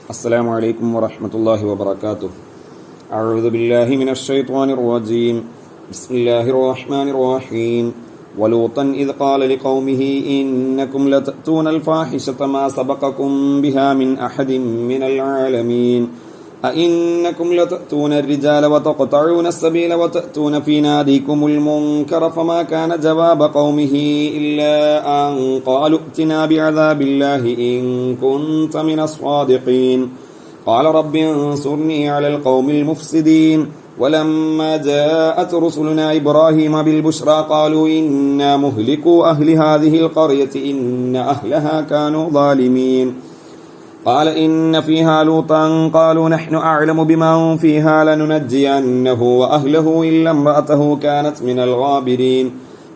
السلام عليكم ورحمة الله وبركاته. أعوذ بالله من الشيطان الرجيم. بسم الله الرحمن الرحيم. ولوطا إذ قال لقومه إنكم لتأتون الفاحشة ما سبقكم بها من أحد من العالمين أئنكم لتأتون الرجال وتقطعون السبيل وتأتون في ناديكم المنكر فما كان جواب قومه إلا أن قالوا ائتنا بعذاب الله إن كنت من الصادقين قال رب انصرني على القوم المفسدين ولما جاءت رسلنا إبراهيم بالبشرى قالوا إنا مهلكو أهل هذه القرية إن أهلها كانوا ظالمين قال إن فيها لوطا قالوا نحن أعلم بمن فيها لننجينه وأهله إلا امرأته كانت من الغابرين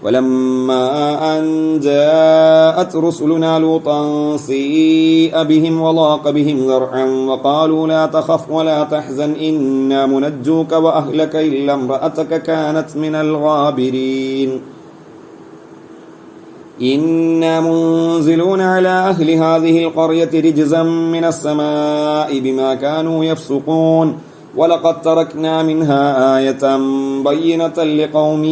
ولما أن جاءت رسلنا لوطا سيء بهم وضاق بهم ذرعا وقالوا لا تخف ولا تحزن إنا منجوك وأهلك إلا امرأتك كانت من الغابرين إنا منزلون على أهل هذه القرية رجزا من السماء بما كانوا يفسقون ولقد تركنا منها آية بينة لقوم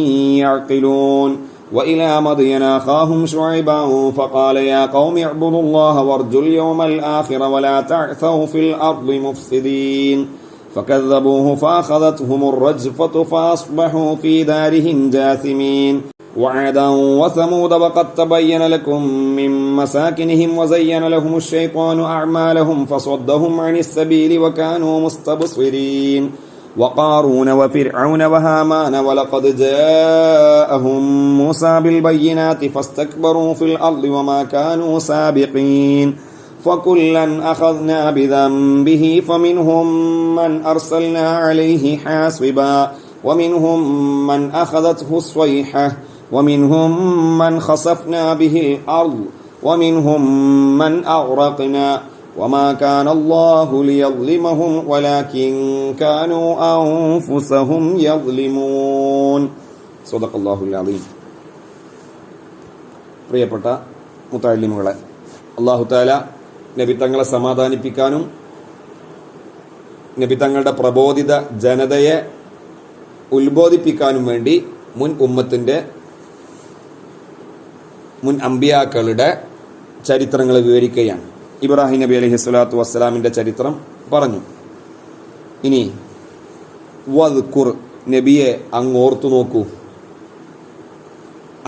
يعقلون وإلى مدين أخاهم شعيبا فقال يا قوم اعبدوا الله وارجوا اليوم الآخر ولا تعثوا في الأرض مفسدين فكذبوه فأخذتهم الرجفة فأصبحوا في دارهم جاثمين وعادا وثمود وقد تبين لكم من مساكنهم وزين لهم الشيطان أعمالهم فصدهم عن السبيل وكانوا مستبصرين وقارون وفرعون وهامان ولقد جاءهم موسى بالبينات فاستكبروا في الأرض وما كانوا سابقين فكلا أخذنا بذنبه فمنهم من أرسلنا عليه حاصبا ومنهم من أخذته الصيحة ومنهم من خسفنا به الأرض ومنهم من أغرقنا وما كان الله ليظلمهم ولكن كانوا أنفسهم يظلمون صدق الله العظيم. പ്രിയപ്പെട്ട മുത്തഅല്ലിമുകളെ, അല്ലാഹു തആല നബി തങ്ങളെ സമാധാനിപ്പിക്കാനും നബി തങ്ങളുടെ പ്രബോധിത ജനതയെ ഉത്ബോധിപ്പിക്കാനും വേണ്ടി മുൻ അമ്പിയാക്കളുടെ ചരിത്രങ്ങൾ വിവരിക്കുകയാണ്. ഇബ്രാഹിം നബി അലൈഹി സ്വലാത്തു വസ്സലാമിൻ്റെ ചരിത്രം പറഞ്ഞു. ഇനി വദ്കുർ, നബിയെ അങ്ങ് ഓർത്തു നോക്കൂ,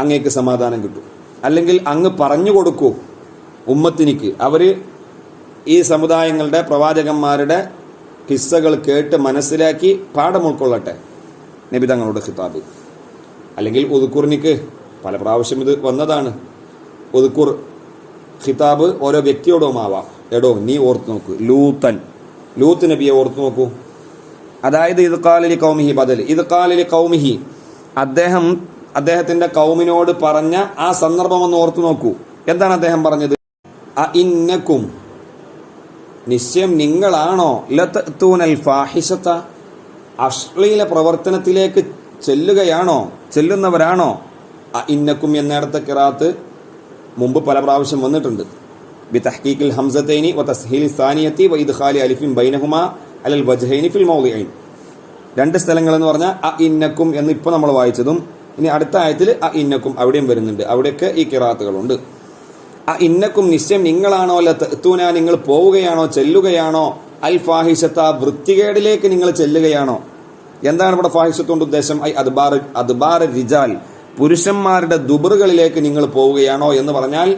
അങ്ങേക്ക് സമാധാനം കിട്ടും. അല്ലെങ്കിൽ അങ്ങ് പറഞ്ഞു കൊടുക്കൂ ഉമ്മത്തിനിക്ക്, അവർ ഈ സമുദായങ്ങളുടെ പ്രവാചകന്മാരുടെ കിസ്സകൾ കേട്ട് മനസ്സിലാക്കി പാഠം ഉൾക്കൊള്ളട്ടെ. നബി തങ്ങളോട് ഖിതാബ്. അല്ലെങ്കിൽ ഉദ്കുറിനിക്ക് പല പ്രാവശ്യം ഇത് വന്നതാണ്. ഉദ്കുർ ഖിതാബ് ഓരോ വ്യക്തിയോടുമാവാം. എടോ നീ ഓർത്തു നോക്കൂ, ലൂത്ത് നബിയെ ഓർത്തു നോക്കൂ. അതായത് ഇത് ഖാലിലി ഖൗമിഹി ബദൽ, ഇത് ഖാലിലി ഖൗമിഹി, അദ്ദേഹത്തിന്റെ കൗമിനോട് പറഞ്ഞ ആ സന്ദർഭം ഒന്ന് ഓർത്തു നോക്കൂ. എന്താണ് അദ്ദേഹം പറഞ്ഞത്? ഇന്നക്കും, നിശ്ചയം നിങ്ങളാണോ, ലതഅ്തൂനൽ ഫാഹിഷത, അശ്ലീല പ്രവർത്തനത്തിലേക്ക് ചെല്ലുന്നവരാണോ? ഇന്നക്കും എന്നിടത്തെ ഖിറാഅത്ത് മുമ്പ് പല പ്രാവശ്യം വന്നിട്ടുണ്ട്. ബി തഹ്ഖീഖിൽ ഹംസതൈനി വ തസ്ഹീലി സാനിയതി വ ഇദ്ഖാലി അലിഫിൻ ബൈനഹുമാ അലൽ വജ്ഹൈനി ഫിൽ മൗളിഐൻ. രണ്ട് സ്ഥലങ്ങൾ എന്ന് പറഞ്ഞാൽ ഇന്നക്കും എന്ന് ഇപ്പോൾ നമ്മൾ വായിച്ചതും ഇനി അടുത്ത ആയത്തിൽ ഇന്നക്കും അവിടെയും വരുന്നുണ്ട്. അവിടെയൊക്കെ ഈ ഖിറാഅത്തുകളുണ്ട്. ഇന്നക്കും, നിശ്ചയം നിങ്ങളാണോ, ലതഅ്തൂന നിങ്ങൾ പോവുകയാണോ, ചെല്ലുകയാണോ, അൽ ഫാഹിഷത വൃത്തികേടിലേക്ക് നിങ്ങൾ ചെല്ലുകയാണോ? എന്താണ് ഇവിടെ ഫാഹിഷത്തുകൊണ്ട് ഉദ്ദേശം? അദ്ബാർ റിജാൽ, പുരുഷന്മാരുടെ ദുബറുകളിലേക്ക് നിങ്ങൾ പോവുകയാണോ എന്ന് പറഞ്ഞാൽ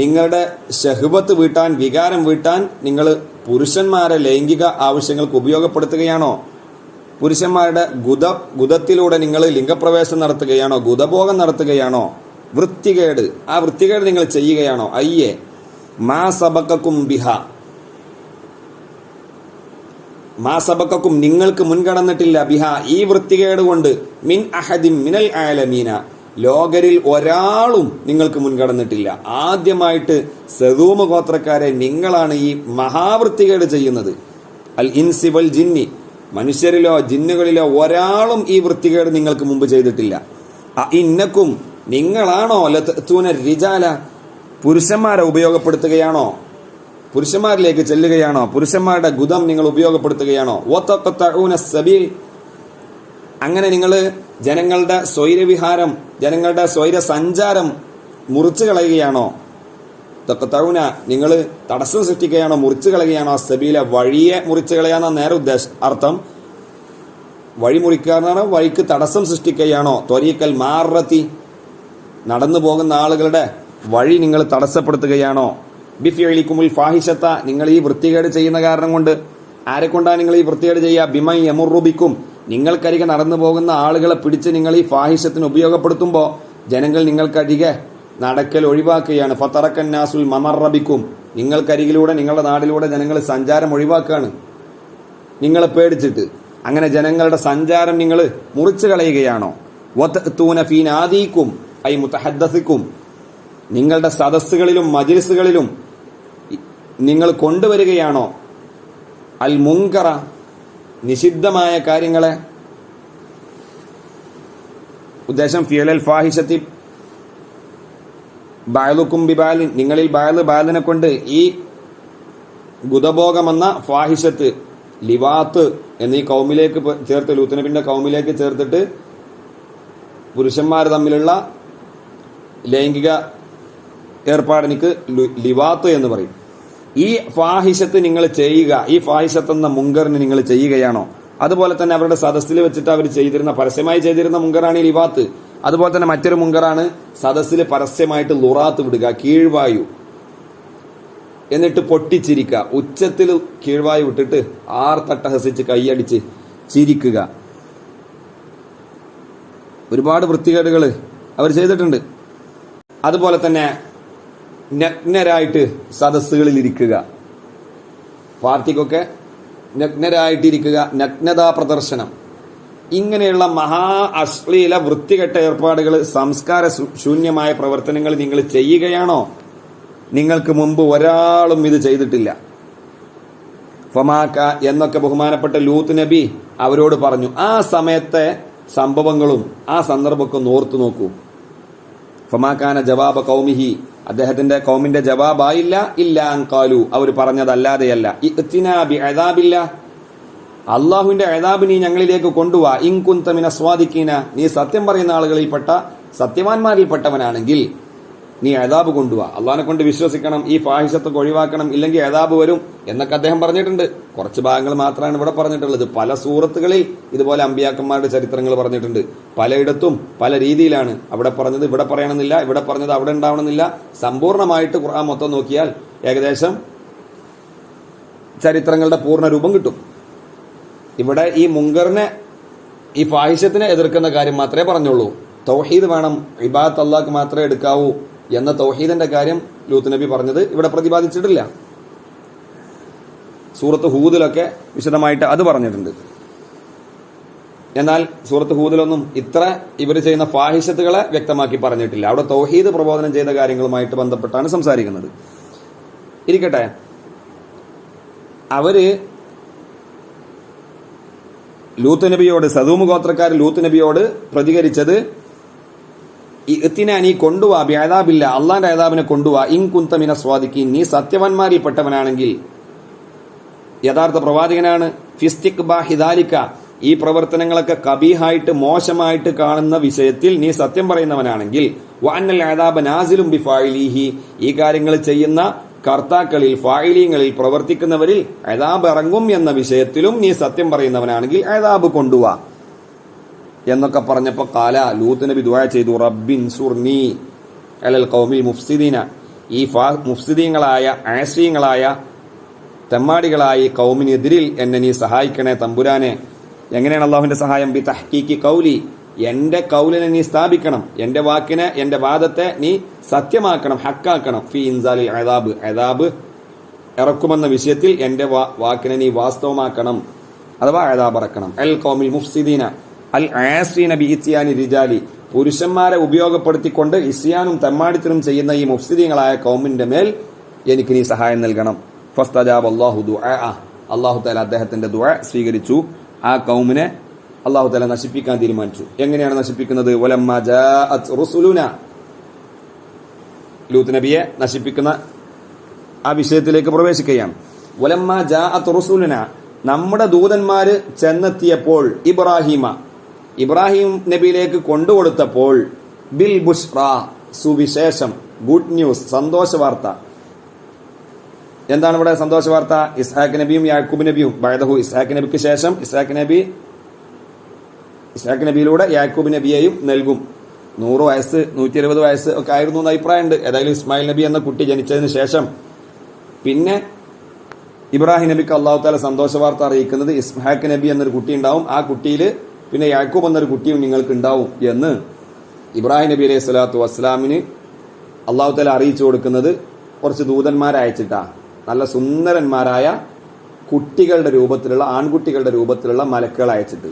നിങ്ങളുടെ ശഹ്വത്ത് വീട്ടാൻ, വികാരം വീട്ടാൻ നിങ്ങൾ പുരുഷന്മാരെ ലൈംഗിക ആവശ്യങ്ങൾക്ക് ഉപയോഗപ്പെടുത്തുകയാണോ? പുരുഷന്മാരുടെ ഗുദത്തിലൂടെ നിങ്ങൾ ലിംഗപ്രവേശം നടത്തുകയാണോ, ഗുദഭോഗം നടത്തുകയാണോ? വൃത്തികേട്, ആ വൃത്തികേട് നിങ്ങൾ ചെയ്യുകയാണോ? അയ്യേ മാ സബഖക്കും ബിഹ, മാസബക്കും നിങ്ങൾക്ക് മുൻകടന്നിട്ടില്ല, ബിഹ ഈ വൃത്തികേട് കൊണ്ട്, മിൻ അഹദിൻ മിനൽ ആലമീന ലോകരിൽ ഒരാളും നിങ്ങൾക്ക് മുൻകടന്നിട്ടില്ല. ആദ്യമായിട്ട് സദൂമ ഗോത്രക്കാരെ നിങ്ങളാണ് ഈ മഹാവൃത്തികേട് ചെയ്യുന്നത്. അൽ ഇൻസി വൽ ജിന്നി, മനുഷ്യരിലോ ജിന്നുകളിലോ ഒരാളും ഈ വൃത്തികേട് നിങ്ങൾക്ക് മുമ്പ് ചെയ്തിട്ടില്ല. ഇന്നക്കും നിങ്ങളാണോ ലതഅ്തൂന റിജാല പുരുഷന്മാരെ ഉപയോഗപ്പെടുത്തുകയാണോ? പുരുഷന്മാരിലേക്ക് ചെല്ലുകയാണോ? പുരുഷന്മാരുടെ ഗുദം നിങ്ങൾ ഉപയോഗപ്പെടുത്തുകയാണോ? വതഖതഊന സബീൽ, അങ്ങനെ നിങ്ങൾ ജനങ്ങളുടെ സ്വൈരവിഹാരം, ജനങ്ങളുടെ സ്വൈര സഞ്ചാരം മുറിച്ചു കളയുകയാണോ? തഖതഊന, നിങ്ങൾ തടസ്സം സൃഷ്ടിക്കുകയാണോ, മുറിച്ചു കളയുകയാണോ? സബീല, വഴിയെ മുറിച്ചു കളയാന്ന നേരെ അർത്ഥം. വഴി മുറിക്കുക എന്നാണ്, വഴിക്ക് തടസ്സം സൃഷ്ടിക്കുകയാണോ? ത്വരീഖൽ മാറത്തി, നടന്നു പോകുന്ന ആളുകളുടെ വഴി നിങ്ങൾ തടസ്സപ്പെടുത്തുകയാണോ? ബിഫിഅലിക്കുമുൽ ഫാഹിഷത്ത, നിങ്ങൾ ഈ വൃത്തികേട് ചെയ്യുന്ന കാരണം കൊണ്ട്. ആരെ കൊണ്ടാണ് നിങ്ങൾ ഈ വൃത്തികേട് ചെയ്യുക? ബിമൈ യമുറുബിക്കും, നിങ്ങൾക്കരികെ നടന്നു പോകുന്ന ആളുകളെ പിടിച്ച് നിങ്ങൾ ഈ ഫാഹിഷത്തിന് ഉപയോഗപ്പെടുത്തുമ്പോൾ ജനങ്ങൾ നിങ്ങൾക്കരികെ നടക്കൽ ഒഴിവാക്കുകയാണ്. ഫതറക്കന്നാസുൽ മമറബിക്കും, നിങ്ങൾക്കരികിലൂടെ, നിങ്ങളുടെ നാടിലൂടെ ജനങ്ങൾ സഞ്ചാരം ഒഴിവാക്കുകയാണ് നിങ്ങളെ പേടിച്ചിട്ട്. അങ്ങനെ ജനങ്ങളുടെ സഞ്ചാരം നിങ്ങൾ മുറിച്ചു കളയുകയാണോ? വതഅതൂന ഫീ നാദീകും ഐ മുതഹദ്ദസിക്കും, നിങ്ങളുടെ സദസ്സുകളിലും മജ്ലിസുകളിലും നിങ്ങൾ കൊണ്ടുവരികയാണോ അൽ മുങ്കറ, നിഷിദ്ധമായ കാര്യങ്ങളെ. ഉദ്ദേശം ഫിയലൽ ഫാഹിഷത്തി ബഅലുക്കും ബിബാലിൻ, നിങ്ങളിൽ ബാലിനെ കൊണ്ട് ഈ ഗുദഭോഗമെന്ന ഫാഹിഷത്ത്, ലിവാത്ത് എന്നീ കൗമിലേക്ക് ചേർത്ത്, ലൂത്ത് നബിന്റെ കൗമിലേക്ക് ചേർത്തിട്ട് പുരുഷന്മാർ തമ്മിലുള്ള ലൈംഗിക ഏർപ്പാടിനിക്ക് ലിവാത്ത് എന്ന് പറയും. ഈ ഫാഹിഷത്ത് നിങ്ങൾ ചെയ്യുക, ഈ ഫാഹിഷത്ത് എന്ന മുങ്കറിന് നിങ്ങൾ ചെയ്യുകയാണോ? അതുപോലെ തന്നെ അവരുടെ സദസ്സിൽ വെച്ചിട്ട് അവർ ചെയ്തിരുന്ന, പരസ്യമായി ചെയ്തിരുന്ന മുങ്കറാണ് ഈ ലിവാത്ത്. അതുപോലെ തന്നെ മറ്റൊരു മുങ്കറാണ് സദസ്സിൽ പരസ്യമായിട്ട് ലുറാത്ത് വിടുക, കീഴ്വായു, എന്നിട്ട് പൊട്ടിച്ചിരിക്കുക, ഉച്ചത്തിൽ കീഴ്വായു വിട്ടിട്ട് ആർത്തട്ടഹസിച്ച് കൈയടിച്ച് ചിരിക്കുക. ഒരുപാട് വൃത്തികേടുകൾ അവർ ചെയ്തിട്ടുണ്ട്. അതുപോലെ തന്നെ നഗ്നരായിട്ട് സദസ്സുകളിൽ ഇരിക്കുക, പാർട്ടിക്കൊക്കെ നഗ്നരായിട്ടിരിക്കുക, നഗ്നതാ പ്രദർശനം, ഇങ്ങനെയുള്ള മഹാ അശ്ലീല വൃത്തികെട്ട ഏർപ്പാടുകൾ, സംസ്കാര ശൂന്യമായ പ്രവർത്തനങ്ങൾ നിങ്ങൾ ചെയ്യുകയാണോ? നിങ്ങൾക്ക് മുമ്പ് ഒരാളും ഇത് ചെയ്തിട്ടില്ല. ഫമാക്ക എന്നൊക്കെ ബഹുമാനപ്പെട്ട ലൂത്ത് നബി അവരോട് പറഞ്ഞു. ആ സമയത്തെ സംഭവങ്ങളും ആ സന്ദർഭമൊക്കെ ഓർത്തു നോക്കൂ. ഫമാക്കാന ജവാബ കൗമിഹി, അദ്ദേഹത്തിന്റെ കൗമിന്റെ ജവാബായില്ല. ഇല്ല അൻകാലു, അവർ പറഞ്ഞതല്ലാതെയല്ല. ഇഅ്തിനാ ബിഅദാബില്ല, അള്ളാഹുവിന്റെ അദാബ് നീ ഞങ്ങളിലേക്ക് കൊണ്ടുവാ. ഇൻ കുന്ത മിന സ്വാദിഖീന, നീ സത്യം പറയുന്ന ആളുകളിൽപ്പെട്ട സത്യവാന്മാരിൽപ്പെട്ടവനാണെങ്കിൽ നീ അദാബ് കൊണ്ടുവാ. അള്ളാഹിനെ കൊണ്ട് വിശ്വസിക്കണം, ഈ ഫാഹിഷത്തൊക്കെ ഒഴിവാക്കണം, ഇല്ലെങ്കിൽ അദാബ് വരും എന്നൊക്കെ അദ്ദേഹം പറഞ്ഞിട്ടുണ്ട്. കുറച്ച് ഭാഗങ്ങൾ മാത്രമാണ് ഇവിടെ പറഞ്ഞിട്ടുള്ളത്. പല സൂറത്തുകളിൽ ഇതുപോലെ അമ്പിയാക്കന്മാരുടെ ചരിത്രങ്ങൾ പറഞ്ഞിട്ടുണ്ട്. പലയിടത്തും പല രീതിയിലാണ് അവിടെ പറഞ്ഞത്, ഇവിടെ പറയണമെന്നില്ല, ഇവിടെ പറഞ്ഞത് അവിടെ ഉണ്ടാവണമെന്നില്ല. സമ്പൂർണ്ണമായിട്ട് ഖുർആൻ മൊത്തം നോക്കിയാൽ ഏകദേശം ചരിത്രങ്ങളുടെ പൂർണ്ണ രൂപം കിട്ടും. ഇവിടെ ഈ മുങ്കറിനെ, ഈ ഫാഹിഷത്തിനെ എതിർക്കുന്ന കാര്യം മാത്രമേ പറഞ്ഞുള്ളൂ. തൗഹീദ് വേണം, ഇബാദത്ത് അല്ലാഹ്ക്ക് മാത്രമേ എടുക്കാവൂ എന്ന തൗഹീദിന്റെ കാര്യം ലൂത്ത് നബി പറഞ്ഞത് ഇവിടെ പ്രതിപാദിച്ചിട്ടില്ല. സൂറത്ത് ഹൂദിലൊക്കെ വിശദമായിട്ട് അത് പറഞ്ഞിട്ടുണ്ട്. എന്നാൽ സൂറത്ത് ഹൂദിലൊന്നും ഇത്ര ഇവർ ചെയ്യുന്ന ഫാഹിഷത്തുകളെ വ്യക്തമാക്കി പറഞ്ഞിട്ടില്ല. അവിടെ തൗഹീദ് പ്രബോധനം ചെയ്ത കാര്യങ്ങളുമായിട്ട് ബന്ധപ്പെട്ടാണ് സംസാരിക്കുന്നത്. ഇരിക്കട്ടെ, അവര് ലൂത്ത് നബിയോട്, സദൂമ് ഗോത്രക്കാർ ലൂത്ത് നബിയോട് പ്രതികരിച്ചത്, ഇഅ്തിനാ, നീ കൊണ്ടുവാ, ബിഅദാബില്ല, അള്ളാന്റെ അദാബിനെ കൊണ്ടുവാ, ഇൻ കുന്ത മിന സ്വാദിഖീൻ, നീ സത്യവാന്മാരിൽപ്പെട്ടവനാണെങ്കിൽ, യഥാർത്ഥ പ്രവാചകനാണ്. ഫിസ്തിഖ്ബാഹി ദാലിക, ഈ പ്രവർത്തനങ്ങളൊക്കെ കബീഹായിട്ട് മോശമായിട്ട് കാണുന്ന വിഷയത്തിൽ നീ സത്യം പറയുന്നവനാണെങ്കിൽ, വഅന്നൽ അദാബ നാസിലും ബിഫാഇലിഹി, ഈ കാര്യങ്ങൾ ചെയ്യുന്ന കർത്താക്കളിൽ, ഫായിലീങ്ങളിൽ പ്രവർത്തിക്കുന്നവരിൽ അദാബ് ഇറങ്ങും എന്ന വിഷയത്തിലും നീ സത്യം പറയുന്നവനാണെങ്കിൽ അദാബ് കൊണ്ടുവാ എന്നൊക്കെ പറഞ്ഞപ്പോ കാല ലൂത്ത് നബി ദുആ ചെയ്തു, റബ്ബിൻസുർനി അലൽ ഖൗമിൽ മുഫ്സിദീന, ഈ മുഫ്സിദീങ്ങളായ ആശ്രീയങ്ങളായ തെമ്മാടികളായ കൗമിനെതിരിൽ എന്നെ നീ സഹായിക്കണേ തമ്പുരാനെ. എങ്ങനെയാണ് അള്ളാഹുവിന്റെ സഹായം? ബി തഹ്കീക്കി കൗലി, എന്റെ കൗലിനെ നീ സ്ഥാപിക്കണം, എന്റെ വാക്കിനെ, എന്റെ വാദത്തെ നീ സത്യമാക്കണം, ഹക്കാക്കണം. ഫി ഇൻസാലിൽ അദാബ്, അദാബ് ഇറക്കുമെന്ന വിഷയത്തിൽ എന്റെ വാക്കിനെ നീ വാസ്തവമാക്കണം, അഥവാ അദാബ് ഇറക്കണം. അൽ ഖൗമിൽ മുഫ്സിദീന അൽ ആസ്രീന ബി ഇത്യാനി റിജാലി, പുരുഷന്മാരെ ഉപയോഗപ്പെടുത്തിക്കൊണ്ട് ഇസ്യാനും തെമ്മാടിത്തനും ചെയ്യുന്ന ഈ മുഫ്സിദീങ്ങളായ കൗമിന്റെ മേൽ എനിക്ക് നീ സഹായം നൽകണം. ഫസ്തജാബ അല്ലാഹു ദുആ, അല്ലാഹു തആല അദ്ദേഹത്തിന്റെ ദുആ സ്വീകരിച്ചു. ആ കൗമിനെ അല്ലാഹു തആല നശിപ്പിക്കാൻ തീരുമാനിച്ചു. എങ്ങനെയാണ് നശിപ്പിക്കുന്നത്? വലമ്മാ ജാഅത് റുസുലുന, ലൂത്ത് നബിയെ നശിപ്പിക്കുന്ന ആ വിഷയത്തിലേക്ക് പ്രവേശിക്കുകയാണ്. വലമ്മ ജാഅത് റുസുലുന, നമ്മുടെ ദൂതന്മാര് ചെന്നെത്തിയപ്പോൾ ഇബ്രാഹിം നബിയിലേക്ക് കൊണ്ടുകൊടുത്തപ്പോൾ ബിൽ ബുഷ്റ, സുവിശേഷം, ഗുഡ് ന്യൂസ്, സന്തോഷ വാർത്ത. എന്താണ് ഇവിടെ സന്തോഷ വാർത്ത? ഇസ്ഹാഖ് നബിയും യാക്കൂബ് നബിയും ബഅദഹു, ഇസ്ഹാഖ് നബിക്ക് ശേഷം ഇസ്ഹാഖ് നബിയിലൂടെ യാക്കൂബ് നബിയെയും നൽകും. 100 വയസ്സ് 120 വയസ്സ് ഒക്കെ ആയിരുന്നു എന്ന് അഭിപ്രായമുണ്ട്. ഏതായാലും ഇസ്മായിൽ നബി എന്ന കുട്ടി ജനിച്ചതിന് ശേഷം പിന്നെ ഇബ്രാഹിം നബിക്ക് അള്ളാഹു താല സന്തോഷ വാർത്ത അറിയിക്കുന്നത് ഇസ്ഹാഖ് നബി എന്നൊരു കുട്ടി ഉണ്ടാവും, ആ കുട്ടിയിൽ പിന്നെ യാക്കൂബ് എന്നൊരു കുട്ടിയും നിങ്ങൾക്ക് ഉണ്ടാവും എന്ന് ഇബ്രാഹിം നബി അലൈഹി സ്വലാത്തു വസ്സലാമിന് അള്ളാഹു താല അറിയിച്ചു കൊടുക്കുന്നത് കുറച്ച് ദൂതന്മാരെ അയച്ചിട്ടാ. നല്ല സുന്ദരന്മാരായ കുട്ടികളുടെ രൂപത്തിലുള്ള, ആൺകുട്ടികളുടെ രൂപത്തിലുള്ള മലക്കുകൾ അയച്ചിട്ട്.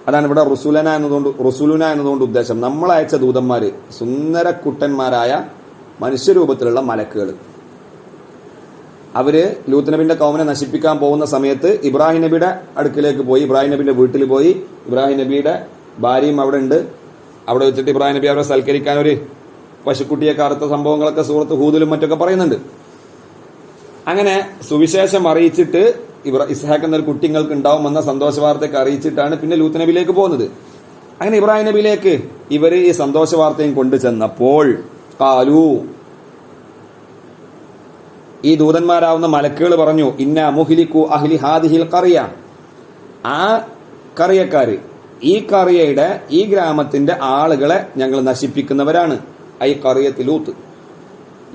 അതാണ് ഇവിടെ റുസുലുന എന്നതുകൊണ്ട് ഉദ്ദേശം. നമ്മൾ അയച്ച ദൂതന്മാര് സുന്ദര കുട്ടന്മാരായ മനുഷ്യരൂപത്തിലുള്ള മലക്കുകൾ. അവര് ലൂത്ത് നബിന്റെ കൗമിനെ നശിപ്പിക്കാൻ പോകുന്ന സമയത്ത് ഇബ്രാഹിം നബിയുടെ അടുക്കിലേക്ക് പോയി, ഇബ്രാഹിം നബിന്റെ വീട്ടിൽ പോയി. ഇബ്രാഹിം നബിയുടെ ഭാര്യയും അവിടെ ഉണ്ട്. അവിടെ വെച്ചിട്ട് ഇബ്രാഹിം നബി അവരെ സൽക്കരിക്കാൻ ഒരു പശുക്കുട്ടിയെ കാർത്ത സംഭവങ്ങളൊക്കെ സൂറത്ത് ഹൂദിലും മറ്റൊക്കെ പറയുന്നുണ്ട്. അങ്ങനെ സുവിശേഷം അറിയിച്ചിട്ട് ഇസ്ഹാഖ് എന്നൊരു കുട്ടിങ്ങൾക്ക് ഉണ്ടാവുമെന്ന സന്തോഷ വാർത്തയൊക്കെ അറിയിച്ചിട്ടാണ് പിന്നെ ലൂത്ത് നബിയിലേക്ക് പോകുന്നത്. അങ്ങനെ ഇബ്രാഹിം നബിയിലേക്ക് ഇവര് ഈ സന്തോഷ വാർത്തയും കൊണ്ടു ചെന്നപ്പോൾ ഖാലു, ഈ ദൂതന്മാരാവുന്ന മലക്കുകൾ പറഞ്ഞു, ഇന്ന മുഹ്ലികു അഹ്ലി ഹാദിഹിൽ ഖറിയ, ആ കറിയക്കാര്, ഈ കറിയയുടെ, ഈ ഗ്രാമത്തിന്റെ ആളുകളെ ഞങ്ങൾ നശിപ്പിക്കുന്നവരാണ്. ഐ ഖറിയത്ത്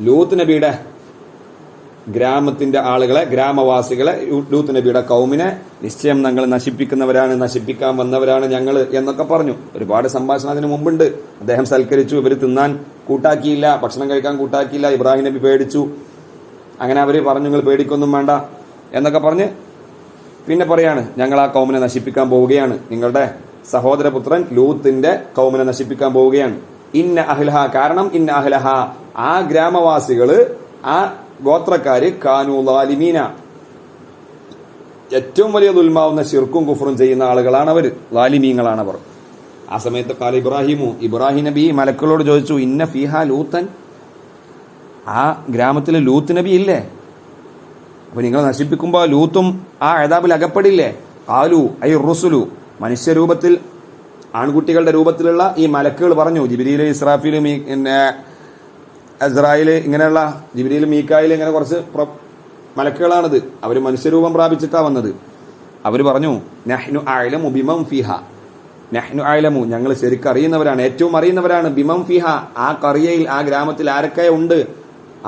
ലൂത്ത് നബിയുടെ ഗ്രാമത്തിന്റെ ആളുകളെ, ഗ്രാമവാസികളെ, ലൂത്ത് നബിയുടെ കൗമിനെ നിശ്ചയം ഞങ്ങൾ നശിപ്പിക്കുന്നവരാണ്, നശിപ്പിക്കാൻ വന്നവരാണ് ഞങ്ങൾ എന്നൊക്കെ പറഞ്ഞു. ഒരുപാട് സംഭാഷണം അതിന് മുമ്പുണ്ട്. അദ്ദേഹം സൽക്കരിച്ചു, ഇവർ തിന്നാൻ കൂട്ടാക്കിയില്ല, ഭക്ഷണം കഴിക്കാൻ കൂട്ടാക്കിയില്ല. ഇബ്രാഹിം നബി പേടിച്ചു. അങ്ങനെ അവര് പറഞ്ഞു, നിങ്ങൾ പേടിക്കൊന്നും വേണ്ട എന്നൊക്കെ പറഞ്ഞ് പിന്നെ പറയാണ്, ഞങ്ങൾ ആ കൗമിനെ നശിപ്പിക്കാൻ പോവുകയാണ്, നിങ്ങളുടെ സഹോദരപുത്രൻ ലൂത്തിന്റെ കൗമിനെ നശിപ്പിക്കാൻ പോവുകയാണ്. ഇന്ന അഹ്ലഹ, കാരണം ഇന്ന അഹ്ലഹ, ആ ഗ്രാമവാസികള്, ആ ഗോത്രക്കാര് കാനു ളാലിമീന, ഏറ്റവും വലിയ ദുൽമാവുന്ന ശിർക്കും കുഫറും ചെയ്യുന്ന ആളുകളാണ് അവർ, ളാലിമീങ്ങളാണ് അവർ. ആ സമയത്ത് കാല ഇബ്രാഹിം നബി മലക്കുകളോട് ചോദിച്ചു, ഇന്ന ഫീഹ ലൂത്തൻ, ആ ഗ്രാമത്തിൽ ലൂത്ത് നബി ഇല്ലേ? അപ്പൊ നിങ്ങൾ നശിപ്പിക്കുമ്പോ ലൂത്തും ആ അദാബിൽ അകപ്പെടില്ലേ? ഖാലു ഐ റുസുലു, മനുഷ്യരൂപത്തിൽ ആൺകുട്ടികളുടെ രൂപത്തിലുള്ള ഈ മലക്കുകൾ പറഞ്ഞു. ജിബ്രീൽ, ഇസ്രാഫീൽ, അസ്രായേൽ, ഇങ്ങനെയുള്ള ജിബ്രീൽ, മീക്കായിൽ, ഇങ്ങനെ കുറച്ച് മലക്കുകളാണിത്. അവര് മനുഷ്യരൂപം പ്രാപിച്ചിട്ടാ വന്നത്. അവര് പറഞ്ഞു, നഹ്നു അഅലമു ബിമൻ ഫിഹ, നഹ്നു അഅലമു, ഞങ്ങൾ ശരിക്കും അറിയുന്നവരാണ്, ഏറ്റവും അറിയുന്നവരാണ്, ബിമൻ ഫിഹ, ആ ഖറിയയിൽ, ആ ഗ്രാമത്തിൽ ആരൊക്കെ ഉണ്ട്,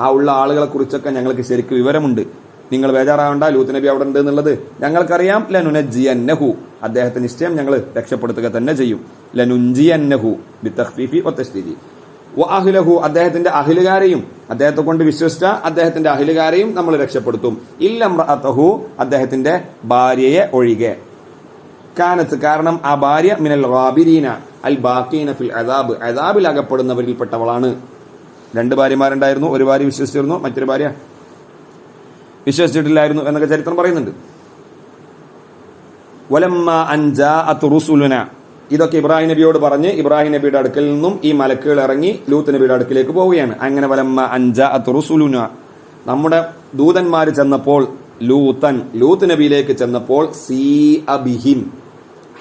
ആ ഉള്ള ആളുകളെ കുറിച്ചൊക്കെ ഞങ്ങൾക്ക് ശരിക്കും വിവരമുണ്ട്. നിങ്ങൾ ബേജാറാവണ്ട, ലൂത്ത് നബി അവിടെ ഉണ്ട് എന്നുള്ളത് ഞങ്ങൾക്കറിയാം. ലനുനജ്ജിയന്നഹു, അദ്ദേഹത്തെ നിശ്ചയം ഞങ്ങൾ രക്ഷപ്പെടുത്തുക തന്നെ ചെയ്യും. ലനുൻജിയന്നഹു ബിതഖ്ഫീഫി വതശ്ദീദി വഅഹ്ലഹു, അദ്ദേഹത്തിന്റെ അഹ്ലുകാരെയും, അദ്ദേഹത്തെ കൊണ്ട് വിശ്വസിച്ച അദ്ദേഹത്തിന്റെ അഹ്ലുകാരെയും നമ്മൾ രക്ഷപ്പെടുത്തും. ഇല്ലംറഅതഹു, അദ്ദേഹത്തിന്റെ ഭാര്യയെ ഒഴികെ. കാനത്ത്, കാരണം ആ ഭാര്യ മിനൽ ഗാബിരീന അൽ ബാഖീന ഫിൽ അദാബ്, അദാബിൽ അകപ്പെടുന്നവരിൽപ്പെട്ടവളാണ്. 2 ഭാര്യമാരുണ്ടായിരുന്നു. ഒരു ഭാര്യ വിശ്വസിച്ചിരുന്നു, മറ്റൊരു ഭാര്യ വിശ്വസിച്ചിട്ടില്ലായിരുന്നു എന്നൊക്കെ ചരിത്രം പറയുന്നുണ്ട്. വലമ്മ അൻ ജാഅത് റുസുലുന, ഇതൊക്കെ ഇബ്രാഹിം നബിയോട് പറഞ്ഞ് ഇബ്രാഹിം നബിയുടെ അടുക്കൽ നിന്നും ഈ മലക്കുകൾ ഇറങ്ങി ലൂത്ത് നബിയുടെ അടുക്കിലേക്ക് പോവുകയാണ്. അങ്ങനെ വലമ്മ അൻ ജാഅത് റുസുലുന, നമ്മുടെ ദൂതന്മാർ ചെന്നപ്പോൾ, ലൂത്ത് നബിയിലേക്ക് ചെന്നപ്പോൾ, സീഅ ബിഹിം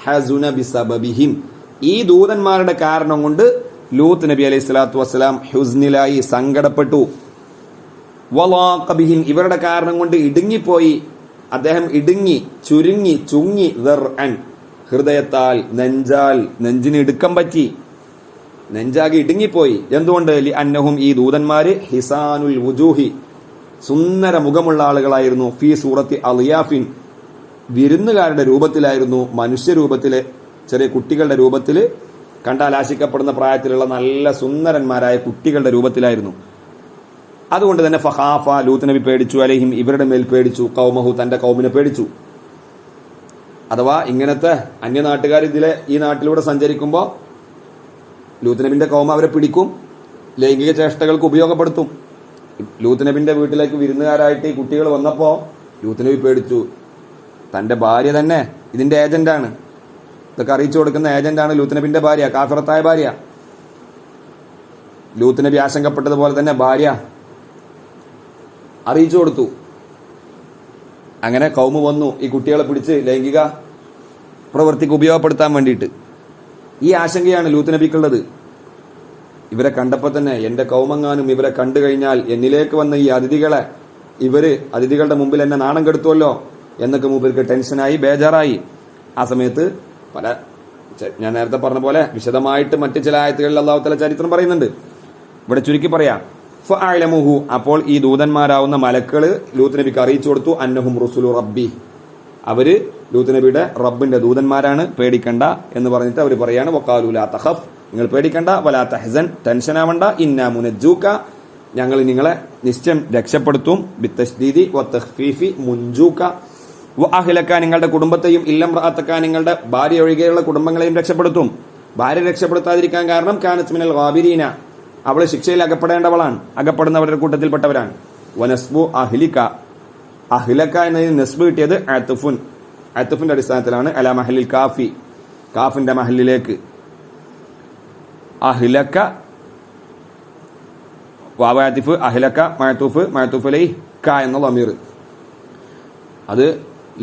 ഹസുന ബിസബബിഹിം, ഈ ദൂതന്മാരുടെ കാരണം കൊണ്ട് ലൂത്ത് നബി അലൈഹി സ്വലാത്തു വസ്സലാം ഹുസ്നിലായി, സങ്കടപ്പെട്ടു. വലാഖ ബിഹിം, ഇവരുടെ കാരണം കൊണ്ട് ഇടുങ്ങിപ്പോയി, അദ്ദേഹം ഇടുങ്ങി, ചുരുങ്ങി, ചുങ്ങി, ദർഅൻ, ഹൃദയത്താൽ, നെഞ്ചാൽ, നെഞ്ചിന് ഇടുക്കം പറ്റി, നെഞ്ചാകെ ഇടുങ്ങിപ്പോയി. എന്തുകൊണ്ട്? ലി അന്നഹും, ഈ ദൂതന്മാര്, ഹിസാനുൽ വുജൂഹി, സുന്ദര മുഖമുള്ള ആളുകളായിരുന്നു. ഫി സൂറത്തി അളിയാഫിൻ, വിരുന്നുകാരുടെ രൂപത്തിലായിരുന്നു, മനുഷ്യരൂപത്തില്, ചെറിയ കുട്ടികളുടെ രൂപത്തില്, കണ്ടാൽ ആശിക്കപ്പെടുന്ന പ്രായത്തിലുള്ള നല്ല സുന്ദരന്മാരായ കുട്ടികളുടെ രൂപത്തിലായിരുന്നു. അതുകൊണ്ട് തന്നെ ഫഖാഫ, ലൂത്ത് നബി പേടിച്ചു, അലൈഹിം, ഇവരുടെ മേൽ പേടിച്ചു, ഖൗമഹു, തന്റെ കൗമിനെ പേടിച്ചു. അഥവാ ഇങ്ങനത്തെ അന്യനാട്ടുകാർ ഈ നാട്ടിലൂടെ സഞ്ചരിക്കുമ്പോൾ ലൂത്ത് നബിന്റെ കൗമ അവരെ പിടിക്കും, ലൈംഗിക ചേഷ്ടകൾക്ക് ഉപയോഗപ്പെടുത്തും. ലൂത്ത് നബിന്റെ വീട്ടിലേക്ക് വിരുന്നുകാരായിട്ട് ഈ കുട്ടികൾ വന്നപ്പോ ലൂത്ത് നബി പേടിച്ചു. തന്റെ ഭാര്യ തന്നെ ഇതിന്റെ ഏജന്റാണ്, ഇതൊക്കെ അറിയിച്ചു കൊടുക്കുന്ന ഏജന്റാണ് ലൂത്ത് നബിന്റെ ഭാര്യ, കാഫിറത്തായ ഭാര്യ. ലൂത്ത് നബി ആശങ്കപ്പെട്ടതുപോലെ തന്നെ ഭാര്യ അറിയിച്ചു കൊടുത്തു. അങ്ങനെ കൗമ് വന്നു ഈ കുട്ടികളെ പിടിച്ച് ലൈംഗിക പ്രവൃത്തിക്ക് ഉപയോഗപ്പെടുത്താൻ വേണ്ടിയിട്ട്. ഈ ആശങ്കയാണ് ലൂത്ത് നബിക്കുള്ളത്. ഇവരെ കണ്ടപ്പോൾ തന്നെ എന്റെ കൗമങ്ങാനും ഇവരെ കണ്ടു കഴിഞ്ഞാൽ എന്നിലേക്ക് വന്ന ഈ അതിഥികളുടെ മുമ്പിൽ എന്നെ നാണം കെടുത്തുമല്ലോ എന്നൊക്കെ മൂപ്പർക്ക് ടെൻഷനായി, ബേജാറായി. ആ സമയത്ത് ഞാൻ നേരത്തെ പറഞ്ഞ പോലെ വിശദമായിട്ട് മറ്റു ചില ആയത്തുകളിൽ അല്ലാഹു തആല ചരിത്രം പറയുന്നുണ്ട്. ഇവിടെ ചുരുക്കി പറയാം, ഫഅലമുഹു, അപ്പോൾ ഈ ദൂതന്മാരാവുന്ന മലക്കുകൾ ലൂത്ത് നബിക്ക് അറിയിച്ചു കൊടുത്തു, അന്നഹും റുസുലു റബ്ബി, അവര് ലൂത്ത് നബിയുടെ റബ്ബിന്റെ ദൂതന്മാരാണ്, പേടിക്കണ്ട എന്ന് പറഞ്ഞിട്ട് അവർ പറയാണ്, വഖാലു ലാ തഖഫ്, നിങ്ങൾ പേടിക്കണ്ട, വലാ തഹ്സൻ, ടെൻഷൻ ആവണ്ട, ഇന്നാ മുനജ്ജൂക, ഞങ്ങൾ നിങ്ങളെ നിശ്ചയം രക്ഷപ്പെടുത്തും, ബിത്തശ്ദീദി വതഖ്ഫീഫി മുൻജൂക, വഅഹ്ലക, നിങ്ങളുടെ കുടുംബത്തെയും, ഇല്ലംറഅതക, നിങ്ങളുടെ ഭാര്യ ഒഴികെയുള്ള കുടുംബങ്ങളെയും രക്ഷപ്പെടുത്തും. ഭാര്യ രക്ഷപ്പെടുത്താതിരിക്കാൻ കാരണം കാനത്ത് മിനൽ ഗാബിരീന, അവള് ശിക്ഷയിൽ അകപ്പെടേണ്ടവളാണ്, അകപ്പെടുന്നവരുടെ കൂട്ടത്തിൽപ്പെട്ടവരാണ്. വനസ്ബു അഹ്ലിക, അഹ്ലക എന്നതിന് നസ്ബ് കിട്ടിയത് അത്തുഫിന്റെ അടിസ്ഥാനത്തിലാണ്. അല മഹലിൽ കാഫി, കാഫിന്റെ മഹലിലേക്ക്. അഹ്ലക വാവാത്തിഫ്, അഹ്ലക മഅതൂഫ്, മഅതൂഫ് അലൈഹി ക എന്ന ളമീർ. അത്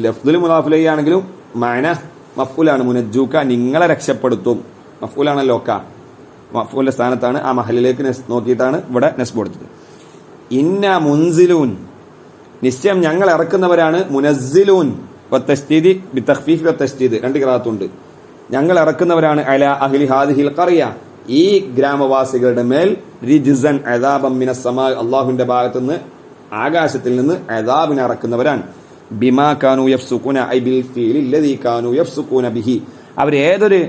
ലഫ്ദുൽ മുദാഫ് ഇലൈഹി ആണെങ്കിലും മഅന മഫ്ഊലാണ്. മുനജ്ജൂക, നിങ്ങളെ രക്ഷപ്പെടുത്തും. മഫ്ഊലാണല്ലോ ക, മഫ്ഊലിന്റെ സ്ഥാനത്താണ്. ആ മഹലിലേക്ക് നോക്കിയിട്ടാണ് ഇവിടെ നസ്ബ് കൊടുത്തത്. ഇന്ന മുൻസിലൂൻ, നിശ്ചയം ഞങ്ങൾ ഇറക്കുന്നവരാണ്. മുനസ്സിലൂൻ വത്തശ്ദീദി ബിതഖ്ഫീഫ് വത്തശ്ദീദ്, രണ്ട് ഖിറാഅത്തുണ്ട്. ഞങ്ങൾ ഇറക്കുന്നവരാണ്. അല അഹ്ലി ഹാദിഹിൽ ഖറിയ, ഈ ഗ്രാമവാസികളുടെ മേൽ, റിജ്സൻ അദാബൻ മിനസ് സമാ, അല്ലാഹുവിന്റെ ഭാഗത്തുനിന്ന് ആകാശത്തിൽ നിന്ന് അദാബിനെ ഇറക്കുന്നവരാണ്. ബിമാ കാനൂ യഫ്സുഖൂന, ഐ ബിൽ ഫീലി അല്ലദീ കാനൂ യഫ്സുഖൂന ബിഹി, അവർ ഏതൊരു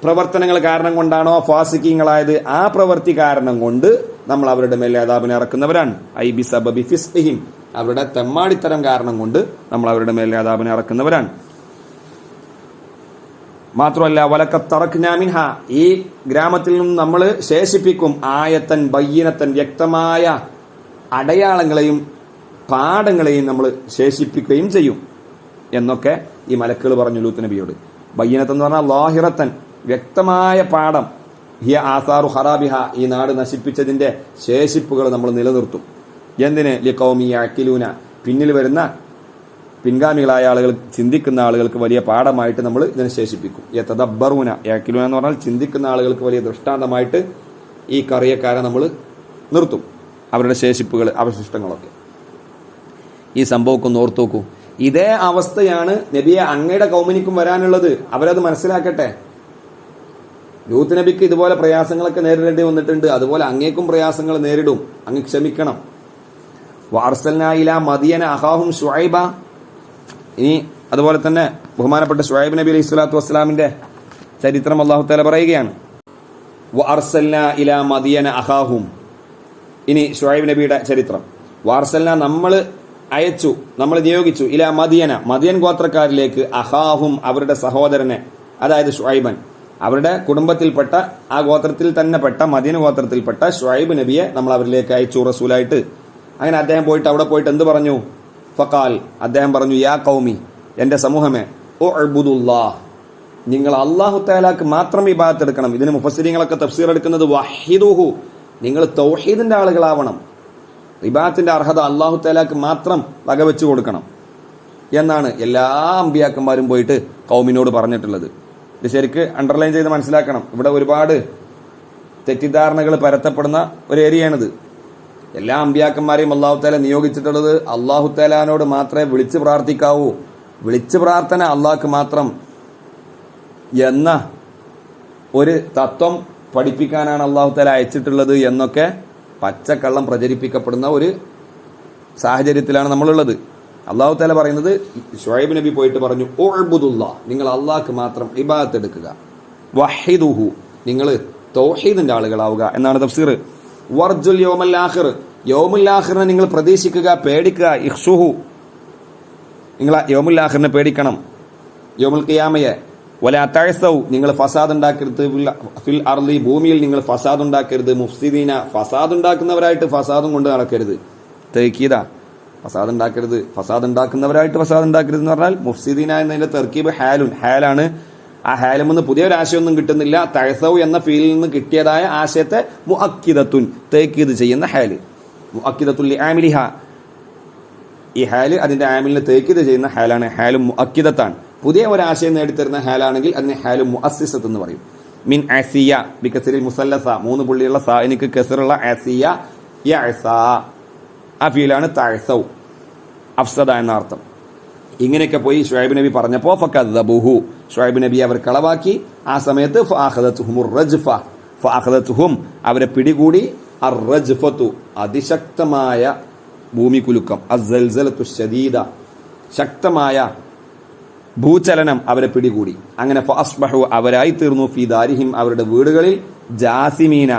പ്രവർത്തനങ്ങൾ കാരണം കൊണ്ടാണോ ഫാസിഖീങ്ങളായത്, ആ പ്രവൃത്തി കാരണം കൊണ്ട് നമ്മൾ അവരുടെ മേൽ അദാബിനെ ഇറക്കുന്നവരാണ്. ഐ ബി സബബി ഫിസ്ഖിഹിം, അവരുടെ തെമ്മാടിത്തരം കാരണം കൊണ്ട് നമ്മൾ അവരുടെ മേൽ അദാബിനെ ഇറക്കുന്നവരാണ്. മാത്രമല്ല വലഖദ് തറക്നാ മിൻഹ, ഈ ഗ്രാമത്തിൽ നിന്നും നമ്മൾ ശേഷിപ്പിക്കും, ആയത്തൻ ബയ്യിനത്തൻ, വ്യക്തമായ അടയാളങ്ങളെയും പാഠങ്ങളെയും നമ്മൾ ശേഷിപ്പിക്കുകയും ചെയ്യും എന്നൊക്കെ ഈ മലക്കുകൾ പറഞ്ഞു ലൂത്ത് നബിയോട്. ബയ്യിനത്ത് എന്ന് പറഞ്ഞാൽ ലാഹിറത്തൻ, വ്യക്തമായ പാഠം. ഹിയ ആസാറു ഖറാബിഹ, ഈ നാട് നശിപ്പിച്ചതിന്റെ ശേഷിപ്പുകൾ നമ്മൾ നിലനിർത്തും. എന്തിന്? ലിഖൗമി യഅഖിലൂന, പിന്നിൽ വരുന്ന പിൻഗാമികളായ ആളുകൾ, ചിന്തിക്കുന്ന ആളുകൾക്ക് വലിയ പാഠമായിട്ട് നമ്മൾ ഇതിനെ ശേഷിപ്പിക്കും. യതദബ്ബറൂന, യഅഖിലൂന എന്ന് പറഞ്ഞാൽ ചിന്തിക്കുന്ന ആളുകൾക്ക് വലിയ ദൃഷ്ടാന്തമായിട്ട് ഈ കറിയക്കാരെ നമ്മൾ നിർത്തും, അവരുടെ ശേഷിപ്പുകൾ, അവശിഷ്ടങ്ങളൊക്കെ. ഈ സംഭവമൊക്കെ ഓർത്തു നോക്കൂ. ഇതേ അവസ്ഥയാണ് നബിയെ അങ്ങയുടെ കൗമിനിക്കും വരാനുള്ളത്. അവരത് മനസ്സിലാക്കട്ടെ. ലൂത്ത് നബിക്ക് ഇതുപോലെ പ്രയാസങ്ങളൊക്കെ നേരിടേണ്ടി വന്നിട്ടുണ്ട്, അതുപോലെ അങ്ങേക്കും പ്രയാസങ്ങൾ നേരിടും, അങ്ങ് ക്ഷമിക്കണം. വഅർസൽനാ ഇലാ മദിയന അഖാഹും ശുഐബ, ഇനി അതുപോലെ തന്നെ ബഹുമാനപ്പെട്ട ശുഐബ് നബി അലൈഹി സ്വലാത്തു വസ്സലാമിന്റെ ചരിത്രം അല്ലാഹു തആല പറയുകയാണ്. വഅർസൽനാ ഇലാ മദിയന അഖാഹും, ഇനി ശുഐബ് നബിയുടെ ചരിത്രം. വഅർസൽനാ, നമ്മൾ അയച്ചു, നമ്മൾ നിയോഗിച്ചു, ഇലാ മദിയന, മദിയൻ ഗോത്രക്കാരിലേക്ക്, അഖാഹും അവരുടെ സഹോദരനെ, അതായത് ശുഐബൻ, അവരുടെ കുടുംബത്തിൽപ്പെട്ട, ആ ഗോത്രത്തിൽ തന്നെ പെട്ട, മദീന ഗോത്രത്തിൽപ്പെട്ട ശുഐബ് നബിയെ നമ്മൾ അവരിലേക്ക് അയച്ചു റസൂലായിട്ട്. അങ്ങനെ അദ്ദേഹം പോയിട്ട് അവിടെ പോയിട്ട് എന്ത് പറഞ്ഞു? ഫഖാൽ, അദ്ദേഹം പറഞ്ഞു, യാ ഖൗമി, എന്റെ സമൂഹമേ, ഉഅ്ബുദുല്ലാഹ്, നിങ്ങൾ അല്ലാഹു തആലാക്ക് മാത്രം ഇബാദത്ത് എടുക്കണം. ഇതിന് മുഫസ്സിരീങ്ങളൊക്കെ തഫ്സീർ എടുക്കുന്നത് വഹിദുഹു, നിങ്ങൾ തൗഹീദിന്റെ ആളുകളാവണം, ഇബാദത്തിന്റെ അർഹത അല്ലാഹു തആലാക്ക് മാത്രം വകവെച്ചു കൊടുക്കണം എന്നാണ് എല്ലാ അമ്പിയാക്കന്മാരും പോയിട്ട് ഖൗമിനോട് പറഞ്ഞിട്ടുള്ളത്. ഇത് ശരിക്ക് അണ്ടർലൈൻ ചെയ്ത് മനസ്സിലാക്കണം. ഇവിടെ ഒരുപാട് തെറ്റിദ്ധാരണകൾ പരത്തപ്പെടുന്ന ഒരു ഏരിയയാണിത്. എല്ലാ അമ്പിയാക്കന്മാരെയും അല്ലാഹു തആല നിയോഗിച്ചിട്ടുള്ളത് അല്ലാഹു തആലാനോട് മാത്രമേ വിളിച്ച് പ്രാർത്ഥിക്കാവൂ, വിളിച്ച് പ്രാർത്ഥന അള്ളാഹ്ക്ക് മാത്രം എന്ന ഒരു തത്വം പഠിപ്പിക്കാനാണ് അല്ലാഹു തആല അയച്ചിട്ടുള്ളത് എന്നൊക്കെ പച്ചക്കള്ളം പ്രചരിപ്പിക്കപ്പെടുന്ന ഒരു സാഹചര്യത്തിലാണ് നമ്മളുള്ളത്. അല്ലാഹു തആല പറയുന്നത്, ശുഐബ് നബി പോയിട്ട് പറഞ്ഞു, ഉഅ്ബുദുല്ലാഹ്, നിങ്ങൾ അള്ളാഹ്ക്ക് മാത്രം ഇബാദത്ത് എടുക്കുക, വഹിദുഹു, നിങ്ങൾ തൗഹീദിന്റെ ആളുകളാവുക എന്നാണ് തഫ്സീർ. വർജുൽ യൗമൽ ആഖിർ, യൗമുൽ ആഖിറിനെ നിങ്ങൾ പ്രതീക്ഷിക്കുക, പേടിക്കുക. ഇഖ്ഷുഹു, നിങ്ങൾ യൗമുൽ ആഖിറിനെ പേടിക്കണം, യൗമുൽ ഖിയാമയെ. വലാ തഅസൗ, നിങ്ങൾ ഫസാദ് ഉണ്ടാക്കരുത്, ഫിൽ അർളി, ഭൂമിയിൽ നിങ്ങൾ ഫസാദ് ഉണ്ടാക്കരുത്. മുഫ്സിദീന, ഫസാദ് ഉണ്ടാക്കുന്നവരായിട്ട് ഫസാദും കൊണ്ട് നടക്കരുത്. തൗക്കീദ, ഫസാദ് ഉണ്ടാക്കരുത്, ഫസാദ് ഉണ്ടാക്കുന്നവരായിട്ട് ഫസാദ് ഉണ്ടാക്കരുത് എന്ന് പറഞ്ഞാൽ മുഫ്സിദീന എന്നതിന്റെ തർക്കീബ് ഹാലുൻ, ഹാലാണ്. ആ ഹാലുമെന്ന് പുതിയൊരു ആശയമൊന്നും കിട്ടുന്നില്ല. തഅസൗ എന്ന ഫീലിൽ നിന്ന് കിട്ടിയതായ ആശയത്തെ മുഅക്കിദത്തുൻ, തൗക്കീദ് ചെയ്യുന്ന ഹാല്. മുഅക്കിദത്തുൽ ലിആമിലിഹ, ഈ ഹാല് അതിന്റെ ആമിലിനെ തേക്കിത് ചെയ്യുന്ന ഹാലാണ്, ഹാലു മുഅക്കിദത്താണ്. പുതിയ ഒരു ആശയം നേടിത്തരുന്ന ഹാലാണെങ്കിൽ അതിനെ ഹാലു മുഅസ്സിസത്ത് എന്ന് പറയും. മിൻ അസിയ ബികസറിൽ മുസല്ലസ, 3 പുള്ളിയുള്ള സാനിക്ക് കസറുള്ള അസിയ യഅസ, ആ ഫീലാണ് തഅസൗ, അഫ്സദ എന്ന അർത്ഥം. ഇങ്ങനെയൊക്കെ പോയി ശുഐബ് നബി പറഞ്ഞപ്പോൾ ഫകദ്ദബുഹു, ശുഐബ് നബി അവർ കളവാക്കി. ആ സമയത്ത് ഫഅഖദതുഹുമുർ റജ്ഫ, ഫഅഖദതുഹും അവരെ പിടികൂടി, അർ-റജ്ഫതു അതിശക്തമായ ഭൂമികുലുക്കം, അസ്സൽസലത്തു ശദീദ ശക്തമായ ഭൂചലനം അവരെ പിടികൂടി. അങ്ങനെ ഫഅസ്ബഹു അവരായി തീർന്നു, ഫീ ദാരിഹിം അവരുടെ വീടുകളിൽ, ജാസിമീന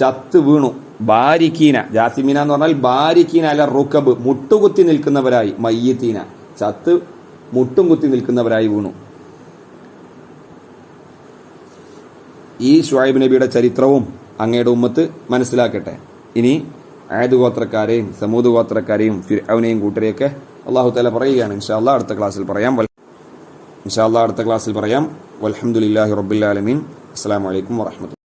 ചത്ത് വീണു, ബാരിക്കീന, ജാസിമീന എന്ന് പറഞ്ഞാൽ ബാരിക്കീന അല്ല റുക്കബ് മുട്ടുകുത്തി നിൽക്കുന്നവരായി, മയ്യത്തീന ചത്ത് മുട്ടും കുത്തി നിൽക്കുന്നവരായി വീണു. ഈ ശുഐബ് നബിയുടെ ചരിത്രവും അങ്ങയുടെ ഉമ്മത്ത് മനസ്സിലാക്കട്ടെ. ഇനി ആദ് ഗോത്രക്കാരെയും സമൂദ് ഗോത്രക്കാരെയും ഫിർഔനെയും കൂട്ടരെയൊക്കെ അല്ലാഹു തആല പറയുകയാണ്. ഇൻഷാ അല്ലാഹ് അടുത്ത ക്ലാസ്സിൽ പറയാം. വൽഹംദുലില്ലാഹി റബ്ബിൽ ആലമീൻ. അസ്സലാമു അലൈക്കും വറഹ്മത്തുള്ളാഹി.